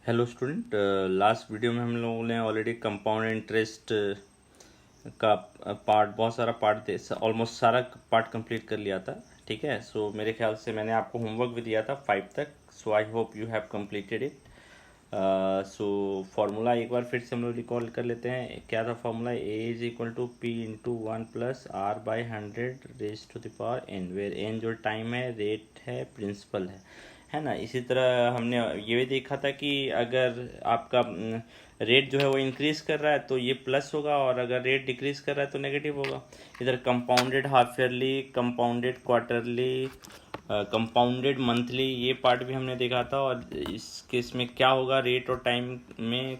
Hello student, last video में हम लोगों ने ऑलरेडी कंपाउंड इंटरेस्ट का पार्ट, बहुत सारा पार्ट, ऑलमोस्ट सारा पार्ट कंप्लीट कर लिया था। ठीक है, सो मेरे ख्याल से मैंने आपको होमवर्क भी दिया था 5 तक। So I hope you have completed it. So formula एक बार फिर से हम लोग रिकॉल कर लेते हैं। क्या था formula? A is equal to P into 1+r/100 raise to the power n, where n जो टाइम है, रेट है, प्रिंसिपल है ना। इसी तरह हमने ये भी देखा था कि अगर आपका रेट जो है वो इंक्रीज कर रहा है तो ये प्लस होगा, और अगर रेट डिक्रीज कर रहा है तो नेगेटिव होगा। इधर compounded half yearly, compounded quarterly, compounded monthly, ये पार्ट भी हमने देखा था। और इस केस में क्या होगा रेट और टाइम में,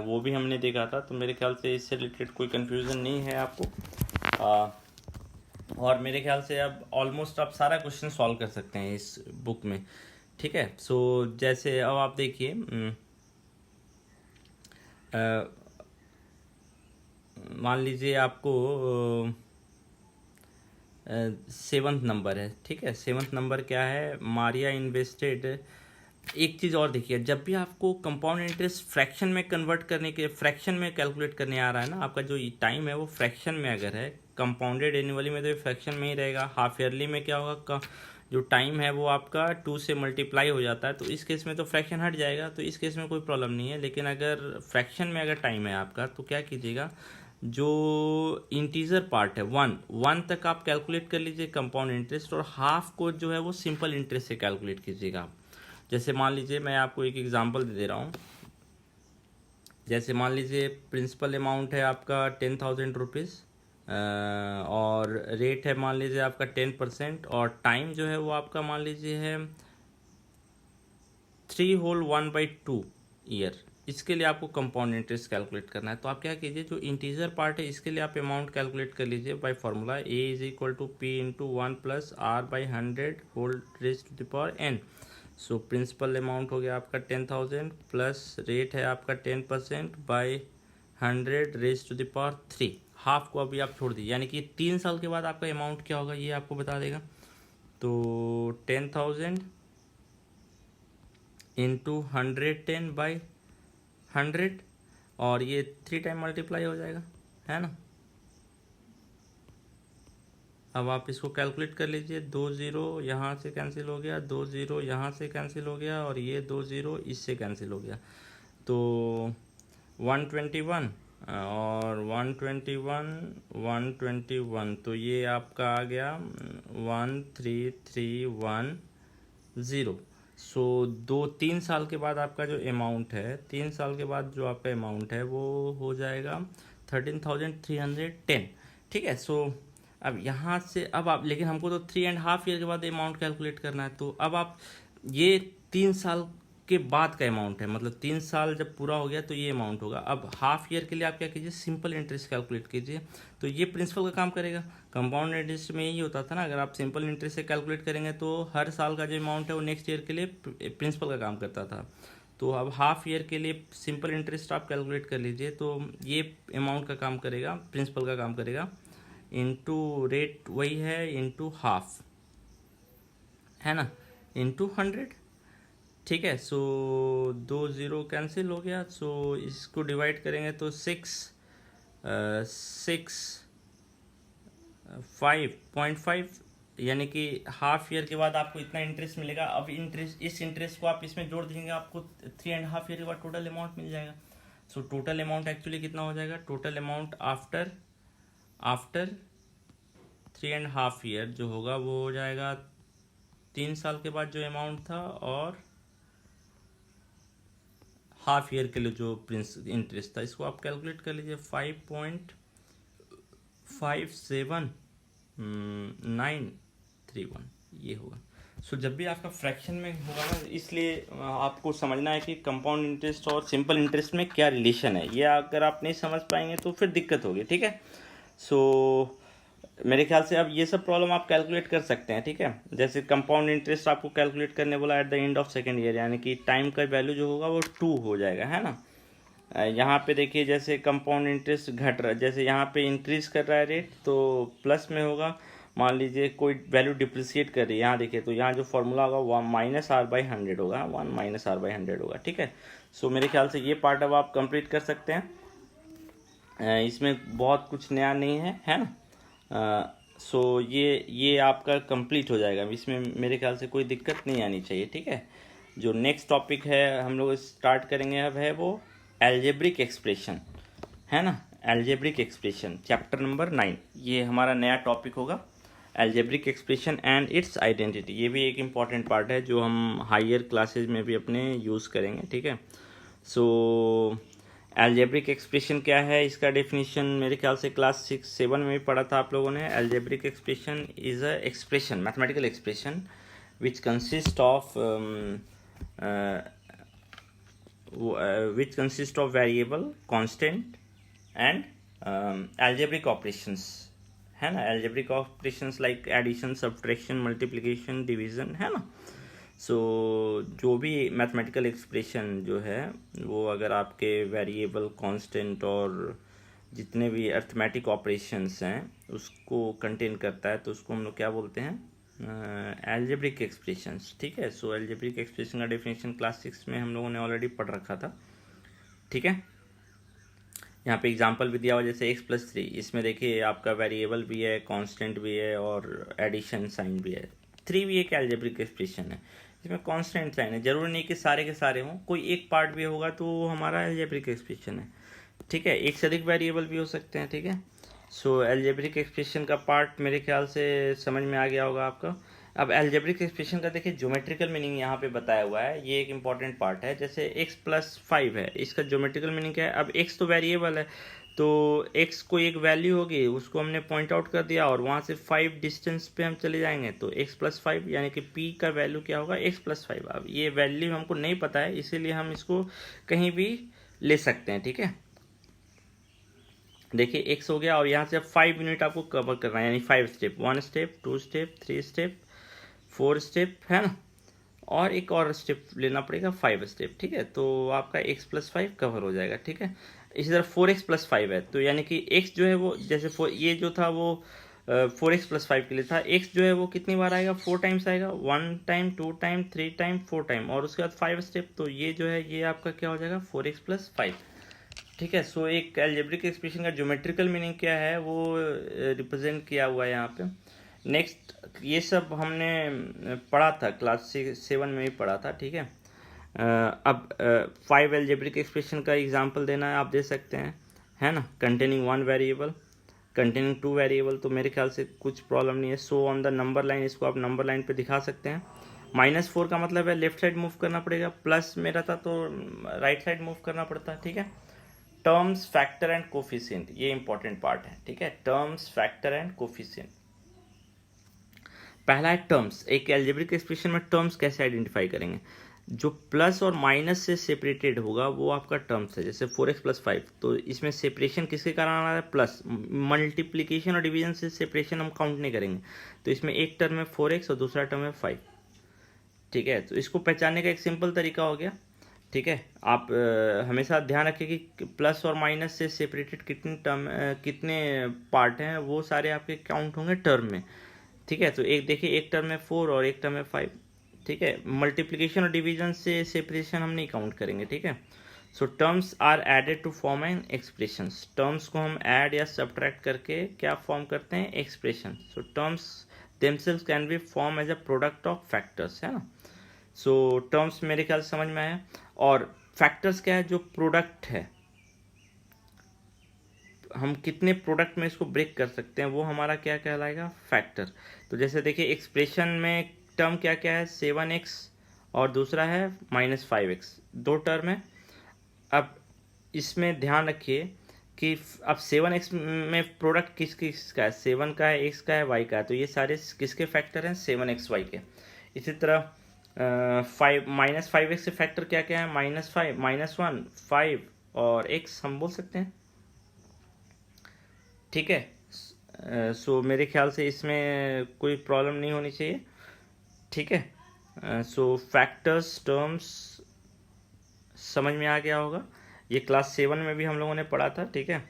वो भी हमने देखा था। तो मेरे ख्याल से इससे रिलेटेड कोई कंफ्यूजन नहीं है आपको। और मेरे ख्याल से अब ऑलमोस्ट आप सारा क्वेश्चन सॉल्व कर सकते हैं इस बुक में। ठीक है, सो जैसे अब आप देखिए, मान लीजिए आपको 7th नंबर है। ठीक है, 7th नंबर क्या है? मारिया इन्वेस्टेड। एक चीज़ और देखिए, जब भी आपको कंपाउंड इंटरेस्ट फ्रैक्शन में कन्वर्ट करने के, फ्रैक्शन में कैलकुलेट करने आ रहा है ना, आपका जो टाइम है वो फ्रैक्शन में अगर है, कंपाउंडेड एनुअली में तो ये फ्रैक्शन में ही रहेगा। हाफ ईयरली में क्या होगा, जो टाइम है वो आपका 2 से मल्टीप्लाई हो जाता है, तो इस केस में तो फ्रैक्शन हट जाएगा, तो इस केस में कोई प्रॉब्लम नहीं है। लेकिन अगर फ्रैक्शन में अगर टाइम है आपका, तो क्या कीजिएगा, जो इंटीजर पार्ट है 1 तक आप कैलकुलेट कर लीजिए कंपाउंड इंटरेस्ट, और हाफ को जो है वो सिंपल इंटरेस्ट से कैलकुलेट कीजिएगा आप। जैसे मान लीजिए, मैं आपको एक एग्जांपल दे रहा हूँ। जैसे मान लीजिए प्रिंसिपल अमाउंट है आपका 10,000 रुपीज़, और रेट है मान लीजिए आपका 10%, और टाइम जो है वो आपका मान लीजिए है 3 होल 1/2 ईयर। इसके लिए आपको कंपाउंड इंटरेस्ट कैलकुलेट करना है। तो आप क्या कीजिए, जो इंटीजर पार्ट है इसके लिए आप अमाउंट कैलकुलेट कर लीजिए by formula A is equal to P into 1+r/100 whole raise to the power n। So principal amount हो गया आपका 10,000, प्लस रेट है आपका 10% by 100 raise to the power 3। Half को अभी आप छोड़ दीजिए, यानी कि 3 साल के बाद आपका अमाउंट क्या होगा ये आपको बता देगा। तो 10,000 इंटू 110/100, और ये 3 टाइम मल्टीप्लाई हो जाएगा, है ना। अब आप इसको कैलकुलेट कर लीजिए। 2 ज़ीरो यहाँ से कैंसिल हो गया, 2 ज़ीरो यहाँ से कैंसिल हो गया, और ये 2 ज़ीरो इससे कैंसिल हो गया। तो 121, और 121, तो ये आपका आ गया 13,310। सो 3 साल के बाद आपका जो अमाउंट है, 3 साल के बाद जो आपका अमाउंट है वो हो जाएगा 13,310। ठीक है, सो अब यहाँ से अब आप, लेकिन हमको तो 3.5 ईयर के बाद अमाउंट कैलकुलेट करना है। तो अब आप, ये 3 साल के बाद का अमाउंट है, मतलब 3 साल जब पूरा हो गया तो ये अमाउंट होगा। अब हाफ ईयर के लिए आप क्या कीजिए, सिंपल इंटरेस्ट कैलकुलेट कीजिए। तो ये प्रिंसिपल का काम करेगा। कंपाउंड इंटरेस्ट में यही होता था ना, अगर आप सिंपल इंटरेस्ट से कैलकुलेट करेंगे तो हर साल का जो अमाउंट है वो नेक्स्ट ईयर के लिए प्रिंसिपल का काम करता था। तो अब हाफ ईयर के लिए सिंपल इंटरेस्ट आप कैलकुलेट कर लीजिए, तो ये अमाउंट का काम करेगा, प्रिंसिपल का काम करेगा, इंटू रेट वही है, इंटू हाफ, है ना, इंटू 100। ठीक है, सो 2 ज़ीरो कैंसिल हो गया। सो इसको डिवाइड करेंगे तो 5.5, यानी कि हाफ ईयर के बाद आपको इतना इंटरेस्ट मिलेगा। अब इंटरेस्ट, इस इंटरेस्ट को आप इसमें जोड़ देंगे, आपको 3.5 ईयर के बाद टोटल अमाउंट मिल जाएगा। सो टोटल अमाउंट एक्चुअली कितना हो जाएगा, टोटल अमाउंट आफ्टर 3.5 ईयर जो होगा वो हो जाएगा 3 साल के बाद जो अमाउंट था, और हाफ ईयर के लिए जो इंटरेस्ट था, इसको आप कैलकुलेट कर लीजिए। 5.57931 ये होगा। सो जब भी आपका फ्रैक्शन में होगा ना, इसलिए आपको समझना है कि कंपाउंड इंटरेस्ट और सिंपल इंटरेस्ट में क्या रिलेशन है। ये अगर आप नहीं समझ पाएंगे तो फिर दिक्कत होगी। ठीक है, सो मेरे ख्याल से अब ये सब प्रॉब्लम आप कैलकुलेट कर सकते हैं। ठीक है, जैसे कंपाउंड इंटरेस्ट आपको कैलकुलेट करने बोला at the end of second year, यानी कि टाइम का वैल्यू जो होगा वो 2 हो जाएगा, है ना। यहाँ पे देखिए, जैसे कंपाउंड इंटरेस्ट घट रहा है, जैसे यहाँ पे इंक्रीज कर रहा है रेट तो प्लस में होगा, मान लीजिए कोई वैल्यू डिप्रिशिएट कर रही है, यहाँ देखिए तो यहाँ जो फॉर्मूला होगा वो -r/100 होगा, 1 -r/100 होगा, ठीक है। सो मेरे ख्याल से ये पार्ट अब आप कंप्लीट कर सकते हैं। इसमें बहुत कुछ नया नहीं है ना। सो ये आपका कंप्लीट हो जाएगा, इसमें मेरे ख्याल से कोई दिक्कत नहीं आनी चाहिए, ठीक है। जो नेक्स्ट टॉपिक है हम लोग स्टार्ट करेंगे अब है वो एल्जेब्रिक एक्सप्रेशन, है ना। एल्जेब्रिक एक्सप्रेशन चैप्टर नंबर 9, ये हमारा नया टॉपिक होगा, algebraic expression and it's identity. ये भी एक इम्पॉर्टेंट पार्ट है जो हम हायर क्लासेज में भी अपने यूज़ करेंगे, ठीक है। सो एल्जेब्रिक एक्सप्रेशन क्या है, इसका डेफिनेशन मेरे ख्याल से क्लास 6-7 में भी पढ़ा था आप लोगों ने। Algebraic expression is a expression, mathematical expression which consist of variable, constant and algebraic operations, है ना। algebraic operations like addition, subtraction, multiplication, division, है ना। सो जो भी मैथमेटिकल एक्सप्रेशन जो है वो अगर आपके वेरिएबल, कांस्टेंट और जितने भी अर्थमेटिक ऑपरेशंस हैं उसको कंटेन करता है तो उसको हम लोग क्या बोलते हैं, एल्जेब्रिक एक्सप्रेशंस, ठीक है। सो एल्जेब्रिक एक्सप्रेशन का डेफिनेशन क्लास 6 में हम लोगों ने ऑलरेडी पढ़ रखा था, ठीक है। यहाँ पे एग्जांपल भी दिया हुआ जैसे x+3, इसमें देखिए आपका वेरिएबल भी है, कांस्टेंट भी है और एडिशन साइन भी है। 3 भी एक एल्जेब्रिक एक्सप्रेशन है जिसमें कांस्टेंट साइन है। जरूरी नहीं कि सारे के सारे हों, कोई एक पार्ट भी होगा तो हमारा एल्जेब्रिक एक्सप्रेशन है, ठीक है। एक से अधिक वेरिएबल भी हो सकते हैं, ठीक है। सो एल्जेब्रिक एक्सप्रेशन का पार्ट मेरे ख्याल से समझ में आ गया होगा आपका। अब एल्जेब्रिक एक्सप्रेशन का देखिए ज्योमेट्रिकल मीनिंग यहाँ पे बताया हुआ है, ये एक इंपॉर्टेंट पार्ट है। जैसे x+5 है, इसका ज्योमेट्रिकल मीनिंग क्या है। अब x तो वेरिएबल है तो x को एक वैल्यू होगी, उसको हमने पॉइंट आउट कर दिया और वहाँ से 5 डिस्टेंस पे हम चले जाएंगे तो x+5 यानी कि p का वैल्यू क्या होगा, x+5। अब ये वैल्यू हमको नहीं पता है इसीलिए हम इसको कहीं भी ले सकते हैं, ठीक है। देखिए x हो गया और यहाँ से 5 यूनिट आपको कवर करना है, यानी 5 step, 1 step, 2 step, 3 step, 4 step, है ना। और एक और स्टेप लेना पड़ेगा 5 स्टेप, ठीक है। तो आपका x+5 कवर हो जाएगा, ठीक है। इसी तरह 4x+5 है तो यानी कि x जो है वो जैसे ये जो था वो 4x+5 के लिए था। x जो है वो कितनी बार आएगा, 4 टाइम्स आएगा, 1 टाइम, 2 टाइम, 3 टाइम, 4 टाइम और उसके बाद 5 स्टेप। तो ये जो है ये आपका क्या हो जाएगा, 4x+5, ठीक है। सो एक एल्जेब्रिक एक्सप्रेशन का ज्योमेट्रिकल मीनिंग क्या है वो रिप्रेजेंट किया हुआ है यहाँ पे। नेक्स्ट ये सब हमने पढ़ा था क्लास 7 में ही पढ़ा था, ठीक है। अब 5 एल्जेब्रिक एक्सप्रेशन का एग्जांपल देना है, आप दे सकते हैं, है ना। कंटेनिंग 1 वेरिएबल, कंटेनिंग 2 वेरिएबल, तो मेरे ख्याल से कुछ प्रॉब्लम नहीं है। So on the number line, इसको आप नंबर लाइन पे दिखा सकते हैं। -4 का मतलब है लेफ्ट साइड मूव करना पड़ेगा, प्लस में रहता तो राइट साइड मूव करना पड़ता, ठीक है। टर्म्स, फैक्टर एंड कोफिशिएंट, ये इंपॉर्टेंट पार्ट है, ठीक है। Terms, factor and coefficient. पहला है टर्म्स। एक एल्जेब्रिक एक्सप्रेशन में टर्म्स कैसे आइडेंटिफाई करेंगे, जो प्लस और माइनस से सेपरेटेड होगा वो आपका टर्म्स है। जैसे 4x+5 तो इसमें सेपरेशन किसके कारण आ रहा है, प्लस। मल्टीप्लिकेशन और डिवीजन से सेपरेशन हम काउंट नहीं करेंगे, तो इसमें एक टर्म है 4x और दूसरा टर्म है 5, ठीक है। तो इसको पहचानने का एक सिंपल तरीका हो गया, ठीक है। आप हमेशा ध्यान रखें कि प्लस और माइनस से सेपरेटेड कितने टर्म, कितने पार्ट हैं वो सारे आपके काउंट होंगे टर्म में, ठीक है। तो एक देखिए, एक टर्म में 4 और एक टर्म में 5, ठीक है। मल्टीप्लिकेशन और डिवीजन से सेपरेशन हम नहीं काउंट करेंगे, ठीक है। So terms are added to form an expression. Terms को हम ऐड या सब्ट्रैक्ट करके क्या फॉर्म करते हैं, expression. So terms themselves can be form as a product of factors, है ना। सो टर्म्स मेरे ख्याल से समझ में आया। और फैक्टर्स क्या है, जो प्रोडक्ट है, हम कितने प्रोडक्ट में इसको ब्रेक कर सकते हैं वो हमारा क्या कहलाएगा, फैक्टर। तो जैसे देखिए एक्सप्रेशन में टर्म क्या क्या है, 7x और दूसरा है -5x, दो टर्म है। अब इसमें ध्यान रखिए कि अब 7x में प्रोडक्ट किस किस का है, 7 का है, x का है, y का है, तो ये सारे किसके फैक्टर हैं, 7x y के। इसी तरह -5x से फैक्टर क्या क्या है, -5, -1, 5 और x हम बोल सकते हैं, ठीक है। सो मेरे ख्याल से इसमें कोई प्रॉब्लम नहीं होनी चाहिए, ठीक है। सो फैक्टर्स, टर्म्स समझ में आ गया होगा। ये क्लास 7 में भी हम लोगों ने पढ़ा था, ठीक है।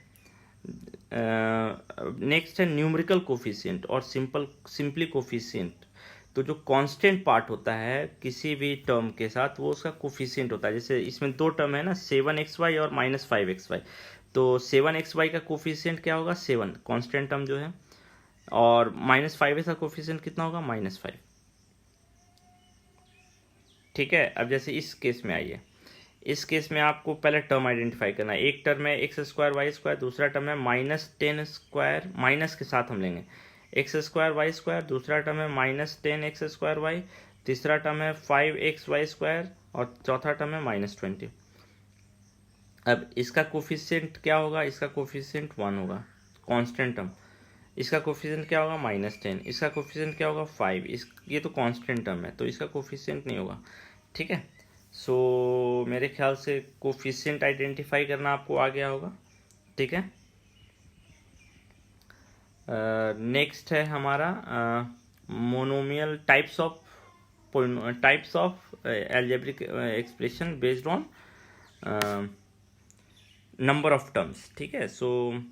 नेक्स्ट है न्यूमेरिकल कोफिशिएंट और सिंपली कोफिशिएंट। तो जो कांस्टेंट पार्ट होता है किसी भी टर्म के साथ वो उसका कोफिशिएंट होता है। जैसे इसमें दो टर्म है ना, 7xy और -5xy। तो 7xy का कोफिशिएंट क्या होगा, 7 कांस्टेंट टर्म जो है, और -5x का कोफिशिएंट कितना होगा, -5। ठीक है। अब जैसे इस केस में आइए, इस केस में आपको पहले टर्म आइडेंटिफाई करना है। एक टर्म है x²y², दूसरा टर्म है -10², माइनस के साथ हम लेंगे x²y², दूसरा टर्म है -10x²y, तीसरा टर्म है 5xy² और चौथा टर्म है -20। अब इसका कोफिशिएंट क्या होगा, इसका कोफिशिएंट 1 होगा, कांस्टेंट टर्म। इसका कोफिशिएंट क्या होगा, -10। इसका कोफिशिएंट क्या होगा, 5। ये तो कांस्टेंट टर्म है तो इसका कोफिशिएंट नहीं होगा। ठीक है। सो मेरे ख्याल से कोफिशिएंट आइडेंटिफाई करना आपको आ गया होगा। ठीक है। नेक्स्ट है हमारा monomial types of algebraic expression based on number of terms. ठीक है। सो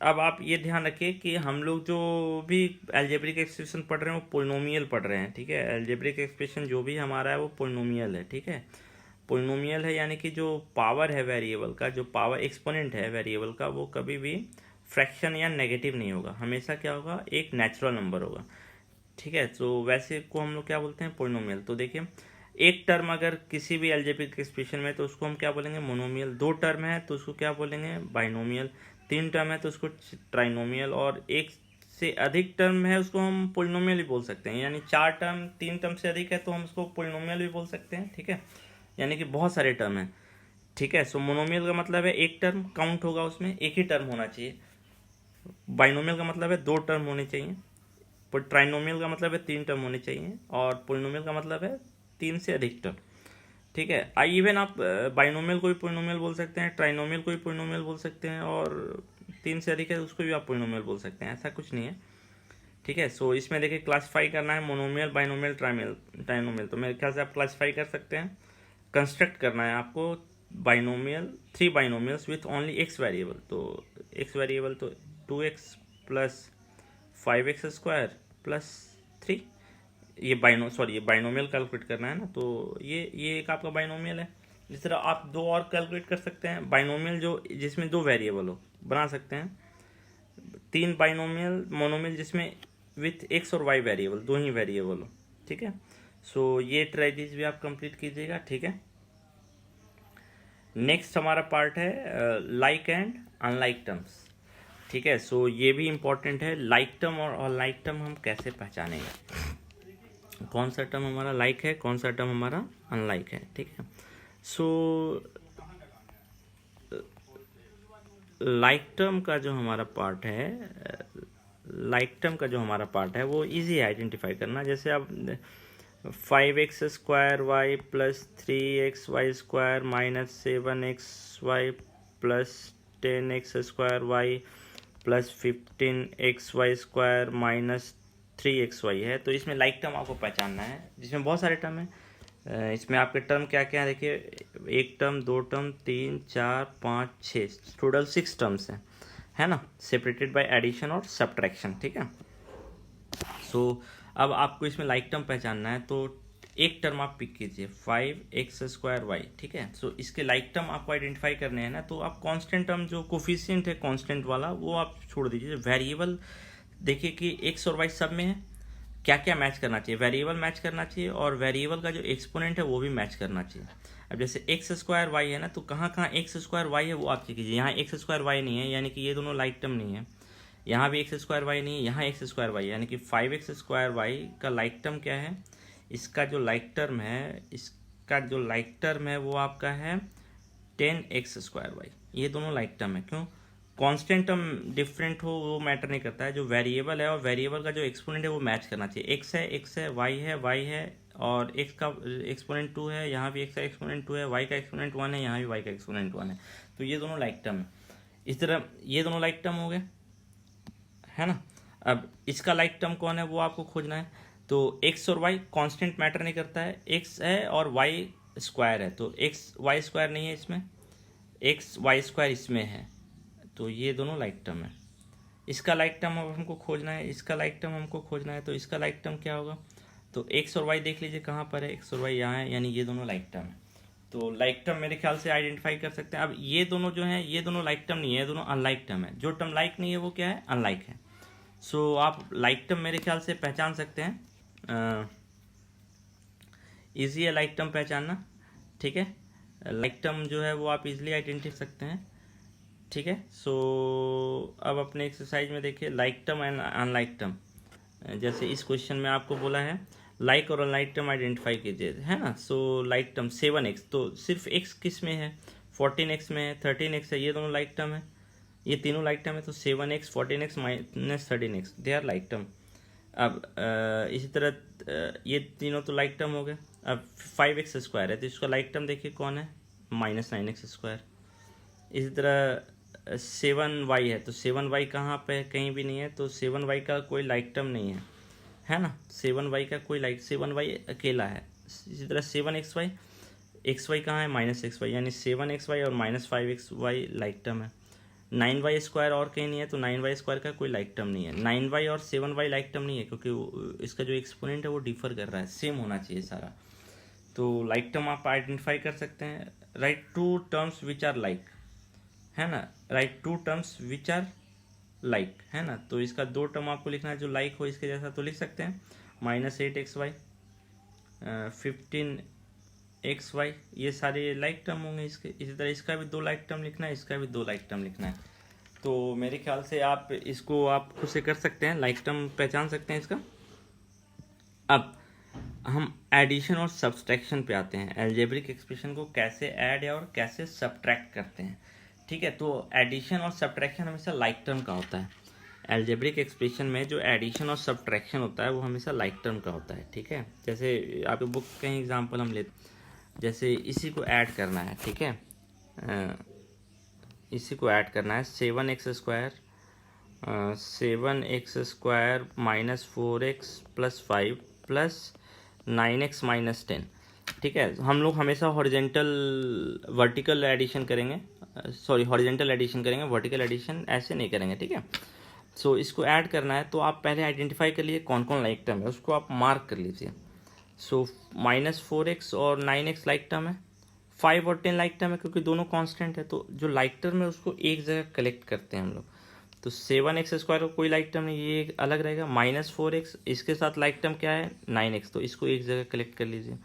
अब आप ये ध्यान रखिए कि हम लोग जो भी एल्जेब्रिक एक्सप्रेशन पढ़ रहे हैं वो पोलिनोमियल पढ़ रहे हैं। ठीक है। एल्जेब्रिक एक्सप्रेशन जो भी हमारा है वो पोलिनोमियल है। ठीक है। पोलिनोमियल है यानी कि जो पावर है वेरिएबल का, जो पावर एक्सपोनेंट है वेरिएबल का, वो कभी भी फ्रैक्शन या नेगेटिव नहीं होगा, हमेशा क्या होगा, एक नेचुरल नंबर होगा। ठीक है। तो वैसे को हम लोग क्या बोलते हैं, पोलिनोमियल। तो देखिए, एक टर्म अगर किसी भी एल्जेब्रिक एक्सप्रेशन में तो उसको हम क्या बोलेंगे, मोनोमियल। दो टर्म है तो उसको क्या बोलेंगे, बाइनोमियल। तीन टर्म है तो उसको ट्राइनोमियल, और एक से अधिक टर्म है उसको हम पोलिनोमियल भी बोल सकते हैं। यानी 4 टर्म, 3 टर्म से अधिक है तो हम उसको पोलिनोमियल भी बोल सकते हैं। ठीक है। यानी कि बहुत सारे टर्म हैं। ठीक है। सो मोनोमियल का मतलब है एक टर्म काउंट होगा, उसमें एक ही टर्म होना चाहिए। बाइनोमियल का मतलब है 2 टर्म होने चाहिए। पर ट्राइनोमियल का मतलब है 3 टर्म होने चाहिए, और पोलिनोमियल का मतलब है 3 से अधिक टर्म। ठीक है। इवन आप बाइनोमियल को भी पोलिनोमियल बोल सकते हैं, ट्राइनोमियल को भी पोलिनोमियल बोल सकते हैं, और 3 से अधिक है उसको भी आप पोलिनोमियल बोल सकते हैं, ऐसा कुछ नहीं है। ठीक है। सो इसमें देखिए क्लासीफाई करना है मोनोमियल, बाइनोमियल, ट्राइनोमियल। तो मेरे ख्याल से आप क्लासीफाई कर सकते हैं। कंस्ट्रक्ट करना है आपको binomial, 3 binomials with only x variable. तो x वेरिएबल तो 2x प्लस 5x² प्लस 3। ये बाइनोमियल कैलकुलेट करना है ना, तो ये एक आपका बाइनोमियल है। जिस तरह आप 2 और कैलकुलेट कर सकते हैं बाइनोमियल जो जिसमें 2 वेरिएबल हो, बना सकते हैं। 3 बाइनोमियल मोनोमियल जिसमें विथ x और y वेरिएबल, 2 ही वेरिएबल हो। ठीक है। सो ये ट्रेडिज भी आप कंप्लीट कीजिएगा। ठीक है। नेक्स्ट हमारा पार्ट है लाइक एंड अनलाइक टर्म्स। ठीक है। सो ये भी इम्पोर्टेंट है, लाइक टर्म और अनलाइक टर्म हम कैसे पहचानेंगे, कौन सा टर्म हमारा लाइक है, कौन सा टर्म हमारा अनलाइक है। ठीक है। सो लाइक टर्म का जो हमारा पार्ट है, वो इजी है आइडेंटिफाई करना। जैसे आप 5x² plus 3xy² minus 7xy plus 10x² plus 15xy² minus 3xy है। तो इसमें लाइक टर्म आपको पहचानना है, जिसमें बहुत सारे टर्म हैं। इसमें आपके टर्म क्या क्या है देखिए, एक टर्म, 2 टर्म, 3, 4, 5, 6, टोटल 6 टर्म्स हैं, है ना, सेपरेटेड बाय एडिशन और सब्ट्रैक्शन। ठीक है। सो अब आपको इसमें लाइक टर्म पहचानना है, तो एक टर्म आप पिक कीजिए 5x²y। ठीक है। सो इसके लाइक टर्म आपको आइडेंटिफाई करने हैं ना, तो आप कांस्टेंट टर्म जो कोफिशिएंट है कांस्टेंट वाला वो आप छोड़ दीजिए। वेरिएबल देखिए कि x और y सब में है, क्या क्या मैच करना चाहिए, वेरिएबल मैच करना चाहिए और वेरिएबल का जो एक्सपोनेंट है वो भी मैच करना चाहिए। अब जैसे x² y है ना, तो कहाँ कहाँ x² y है वो आप चेक कीजिए। यहाँ x² y नहीं है, यानी कि ये दोनों लाइक टर्म नहीं है। यहाँ भी x² y नहीं है, यहाँ x² y, यानी कि 5x² y का लाइक टर्म क्या है, इसका जो लाइक टर्म है वो आपका है 10x² y। ये दोनों लाइक टर्म है। क्यों, कांस्टेंट टर्म डिफरेंट हो वो मैटर नहीं करता है, जो वेरिएबल है और वेरिएबल का जो एक्सपोनेंट है वो मैच करना चाहिए। x है, y है, और x का एक्सपोनेंट 2 है, यहाँ भी x का एक्सपोनेंट 2 है, y का एक्सपोनेंट 1 है, यहाँ भी y का एक्सपोनेंट 1 है। तो ये दोनों लाइक टर्म है। इस तरह ये दोनों लाइक टर्म हो गए, है ना। अब इसका लाइक टर्म कौन है वो आपको खोजना है। तो x और y कांस्टेंट मैटर नहीं करता है, x है और y² है, तो x y² नहीं है इसमें, x y² इसमें है। तो ये दोनों लाइक टर्म है। इसका लाइक टर्म अब हमको खोजना है, इसका लाइक टर्म हमको खोजना है, तो इसका लाइक टर्म क्या होगा? तो एक्स और वाई देख लीजिए कहाँ पर है, एक्स और वाई यहाँ है, यानी ये दोनों लाइक टर्म है। तो लाइक टर्म मेरे ख्याल से आइडेंटिफाई कर सकते हैं। अब ये दोनों जो हैं ये दोनों लाइक टर्म नहीं है, ये दोनों अनलाइक टर्म है। जो टर्म लाइक नहीं है वो क्या है? अनलाइक है। सो आप लाइक टर्म मेरे ख्याल से पहचान सकते हैं। ईजी है लाइक टर्म पहचानना, ठीक है। लाइक टर्म जो है वो आप इजीली आइडेंटिफाई सकते हैं, ठीक है। सो अब अपने एक्सरसाइज में देखिए like term and unlike term. जैसे इस क्वेश्चन में आपको बोला है लाइक और अनलाइक टर्म आइडेंटिफाई कीजिए, है ना। सो लाइक टर्म 7x, तो सिर्फ x किस में है? 14x में है, 13x है, ये दोनों लाइक टर्म है, ये तीनों लाइक टर्म है। तो 7x 14x minus 13x they are like term. अब इसी तरह ये तीनों तो लाइक टर्म हो गए। अब 5x स्क्वायर है तो इसका लाइक टर्म देखिए कौन है? -9x square. इसी तरह 7y है तो 7y कहाँ पे है? कहीं भी नहीं है, तो 7y का कोई लाइक टर्म नहीं है ना। 7y का कोई लाइक, 7y अकेला है। इसी तरह 7xy, xy कहाँ है? -xy, यानी 7xy और -5xy लाइक टर्म है। 9y स्क्वायर और कहीं नहीं है, तो 9y स्क्वायर का कोई लाइक टर्म नहीं है। 9y और 7y लाइक टर्म नहीं है क्योंकि इसका जो एक्सपोनेंट है वो डिफर कर रहा है, सेम होना चाहिए सारा। तो लाइक टर्म आप आइडेंटिफाई कर सकते हैं। Write two terms which are like, है ना, write two terms which are like, है ना। तो इसका दो टर्म आपको लिखना है जो लाइक हो इसके जैसा, तो लिख सकते हैं -8xy 15xy, ये सारे लाइक टर्म होंगे इसके। इसी तरह इसका भी दो लाइक टर्म लिखना है, इसका भी दो लाइक टर्म लिखना है। तो मेरे ख्याल से आप इसको आप खुद से कर सकते हैं, लाइक टर्म पहचान सकते हैं इसका। अब हम एडिशन और सब्सट्रैक्शन पे आते हैं। अलजेब्रिक एक्सप्रेशन को कैसे ऐड और कैसे सब्ट्रैक्ट करते हैं, ठीक है। तो एडिशन और सब्ट्रैक्शन हमेशा लाइक टर्म का होता है। अलजेब्रिक एक्सप्रेशन में जो एडिशन और सब्ट्रैक्शन होता है वो हमेशा लाइक टर्म का होता है, ठीक है। जैसे आपके बुक का एग्जांपल हम लेते, जैसे इसी को ऐड करना है, ठीक है। इसी को ऐड करना है 7x स्क्वायर -4x + 5 + 9x - 10, ठीक है। हम लोग हमेशा हॉरिजेंटल वर्टिकल एडिशन करेंगे, सॉरी हॉरिजेंटल एडिशन करेंगे, वर्टिकल एडिशन ऐसे नहीं करेंगे, ठीक है। सो इसको ऐड करना है तो आप पहले आइडेंटिफाई कर लीजिए कौन कौन लाइक टर्म है, उसको आप मार्क कर लीजिए। सो -4x और 9x लाइक टर्म है, 5 और 10 लाइक टर्म है क्योंकि दोनों कांस्टेंट है। तो जो लाइक टर्म है उसको एक जगह कलेक्ट करते हैं हम लोग। तो 7x स्क्वायर का कोई लाइक टर्म नहीं, ये अलग रहेगा। -4x, इसके साथ लाइक टर्म क्या है? 9x, तो इसको एक जगह कलेक्ट कर लीजिए।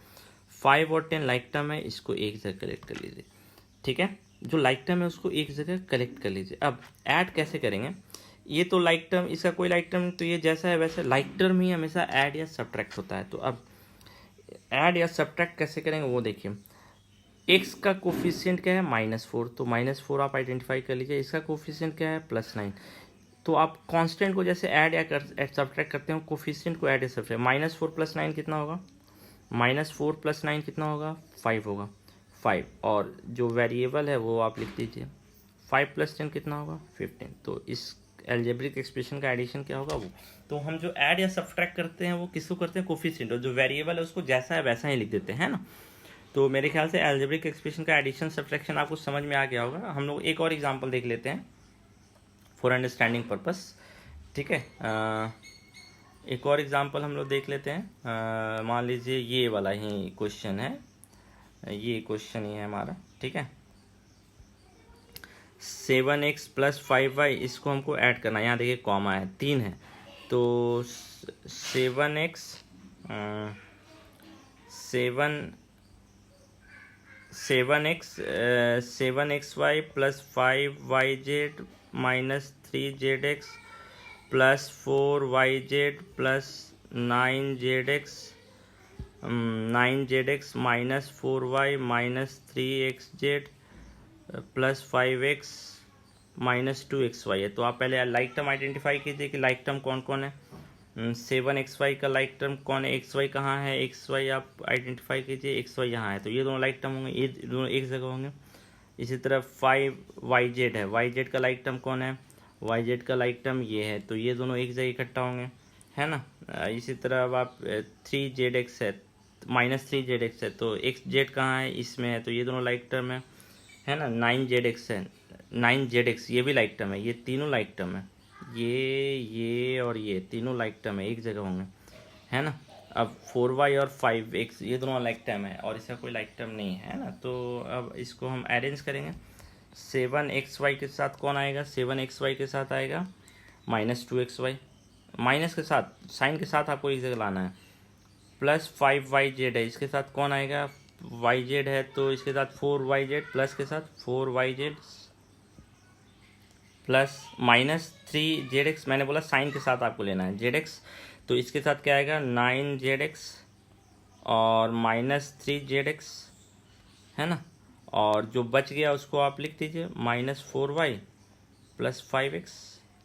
5 और 10 लाइक टर्म है, इसको एक जगह कलेक्ट कर लीजिए, ठीक है। जो लाइक टर्म है उसको एक जगह कलेक्ट कर लीजिए। अब ऐड कैसे करेंगे? ये तो लाइक टर्म, इसका कोई लाइक टर्म, तो ये जैसा है वैसे लाइक टर्म ही हमेशा ऐड या सब्ट्रैक्ट होता है। तो अब ऐड या सब्ट्रैक्ट कैसे करेंगे वो देखिए। x का कोफिशिएंट क्या है? -4, तो -4 आप आइडेंटिफाई कर लीजिए। इसका कोफिशिएंट क्या है? +9। तो आप कांस्टेंट को जैसे ऐड या सब्ट्रैक्ट करते हो, कोफिशिएंट को ऐड या सब्ट्रैक्ट। -4 + 9 कितना होगा? -4 + 9 कितना होगा? 5 होगा, 5। और जो वेरिएबल है वो आप लिख दीजिए। 5 + 10 कितना होगा? 15। तो इस अलजेब्रिक एक्सप्रेशन का एडिशन क्या होगा? वो तो हम जो ऐड या सब्ट्रैक्ट करते हैं वो किसको करते हैं? कोफिशिएंट। और जो वेरिएबल है उसको जैसा है वैसा ही लिख देते हैं ना। तो मेरे ख्याल से अलजेब्रिक एक्सप्रेशन का एडिशन सब्ट्रैक्शन आपको समझ में आ गया होगा। हम लोग एक और एग्जांपल देख लेते हैं फॉर अंडरस्टैंडिंग पर्पस, ठीक है। एक और एग्जांपल हम लोग देख लेते हैं। मान लीजिए ये वाला ही क्वेश्चन है, ये क्वेश्चन ही है हमारा, ठीक है। 7x + 5y, इसको हमको ऐड करना है। यहाँ देखिए कॉमा है, 3 है, तो 7xy + 5yz - 3zx + 4yz + 9zx - 4y - 3xz + 5x - 2xy है। तो आप पहले लाइक टर्म आइडेंटिफाई कीजिए कि लाइक टर्म कौन कौन है। 7xy का लाइक टर्म कौन है? xy कहाँ है? xy आप आइडेंटिफाई कीजिए, xy यहाँ है, तो ये दोनों लाइक टर्म होंगे, ये दोनों एक जगह होंगे। इसी तरह 5yz है, yz का लाइक टर्म कौन है? yz का लाइक टर्म ये है, तो ये दोनों एक जगह इकट्ठा होंगे, है ना। इसी तरह अब आप 3zx है, -3zx है, तो xz कहाँ है? इसमें है, तो ये दोनों लाइक टर्म है। है ना, 9ZX है, 9ZX ये भी लाइक टर्म है, ये तीनों लाइक टर्म है, ये और ये तीनों लाइक टर्म है, एक जगह होंगे, है ना। अब 4y और 5x ये दोनों लाइक टर्म है और इसका कोई लाइक टर्म नहीं है ना। तो अब इसको हम अरेंज करेंगे। 7xy के साथ कौन आएगा, 7xy के साथ आएगा -2xy, माइनस के साथ साइन के साथ आपको एक जगह लाना है, प्लस 5yz है, इसके साथ कौन आएगा, yz है तो इसके साथ 4yz, प्लस के साथ 4yz प्लस -3zx, मैंने बोला साइन के साथ आपको लेना है zx, तो इसके साथ क्या आएगा 9zx और -3zx, है ना। और जो बच गया उसको आप लिख दीजिए -4y प्लस 5x,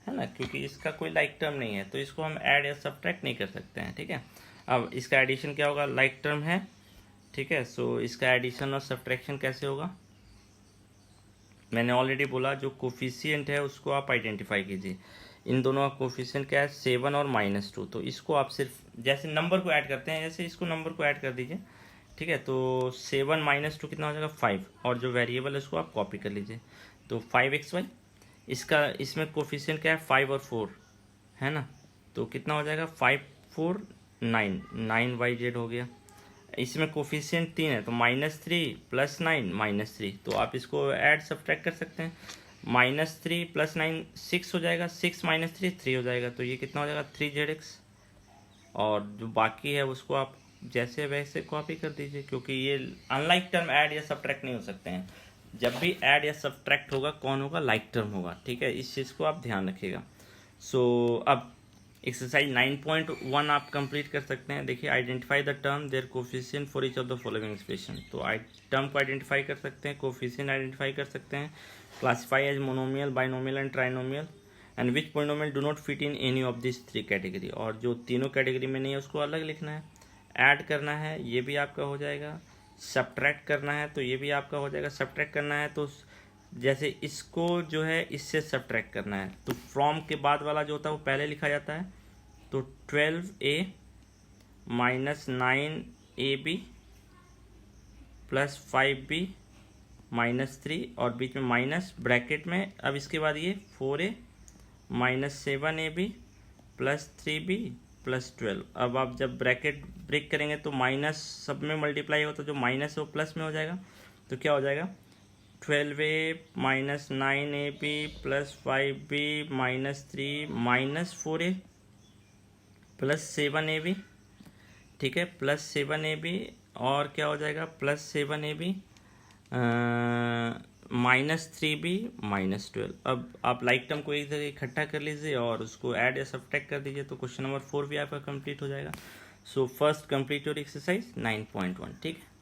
है ना, क्योंकि इसका कोई लाइक टर्म नहीं है तो इसको हम ऐड या सब्ट्रैक्ट नहीं कर सकते हैं, ठीक है। अब इसका एडिशन क्या होगा, लाइक टर्म है, ठीक है। सो इसका एडिशन और सब्ट्रैक्शन कैसे होगा, मैंने ऑलरेडी बोला जो कोफिशिएंट है उसको आप आइडेंटिफाई कीजिए। इन दोनों का कोफिशिएंट क्या है, 7 और -2, तो इसको आप सिर्फ जैसे नंबर को ऐड करते हैं ऐसे इसको नंबर को ऐड कर दीजिए, ठीक है। तो 7 -2 कितना हो जाएगा 5, और जो वेरिएबल है उसको आप कॉपी कर लीजिए, तो 5xy, इसका इसमें कोफिशिएंट क्या है 5 और 4, है ना, तो कितना हो जाएगा 5 4 9, 9yz हो गया। इसमें कोफिशिएंट 3 है तो -3 + 9 -3, तो आप इसको ऐड सब्ट्रैक्ट कर सकते हैं। -3 + 9 6 हो जाएगा, 6 - 3 3 हो जाएगा, तो ये कितना हो जाएगा 3zx, और जो बाकी है उसको आप जैसे वैसे कॉपी कर दीजिए, क्योंकि ये अनलाइक टर्म ऐड या सब्ट्रैक्ट नहीं हो सकते हैं। जब भी ऐड या सब्ट्रैक्ट होगा कौन होगा, लाइक टर्म होगा, ठीक है, इस चीज़ को आप ध्यान रखिएगा। सो अब एक्सरसाइज 9.1 आप कंप्लीट कर सकते हैं। देखिए, identify the term their coefficient for each of the following expression, तो टर्म को आइडेंटिफाई कर सकते हैं, कोफिशिएंट आइडेंटिफाई कर सकते हैं, classify as monomial, binomial and trinomial, and which polynomial do not fit in any of this 3 category, और जो तीनों कैटेगरी में नहीं है उसको अलग लिखना है, ऐड करना है ये भी आपका हो जाएगा, सब्ट्रैक्ट करना है तो ये भी आपका हो जाएगा। सब्ट्रैक्ट करना है तो जैसे इसको जो है इससे सब्ट्रैक्ट करना है, तो फ्रॉम के बाद वाला जो होता है वो पहले लिखा जाता है, तो 12a - 9ab + 5b - 3, और बीच में माइनस ब्रैकेट में, अब इसके बाद ये 4a - 7ab + 3b + 12। अब आप जब ब्रैकेट ब्रेक करेंगे तो माइनस सब में मल्टीप्लाई हो, तो जो माइनस है वो प्लस में हो जाएगा, तो क्या हो जाएगा 12a - 9ab + 5b - 3 - 4a + 7ab, ठीक है, +7ab, और क्या हो जाएगा +7ab -3b - 12। अब आप लाइक टर्म को एक जगह इकट्ठा कर लीजिए और उसको ऐड या सब्ट्रैक्ट कर दीजिए, तो क्वेश्चन नंबर 4 भी आपका कंप्लीट हो जाएगा। So first complete your exercise 9.1, ठीक है।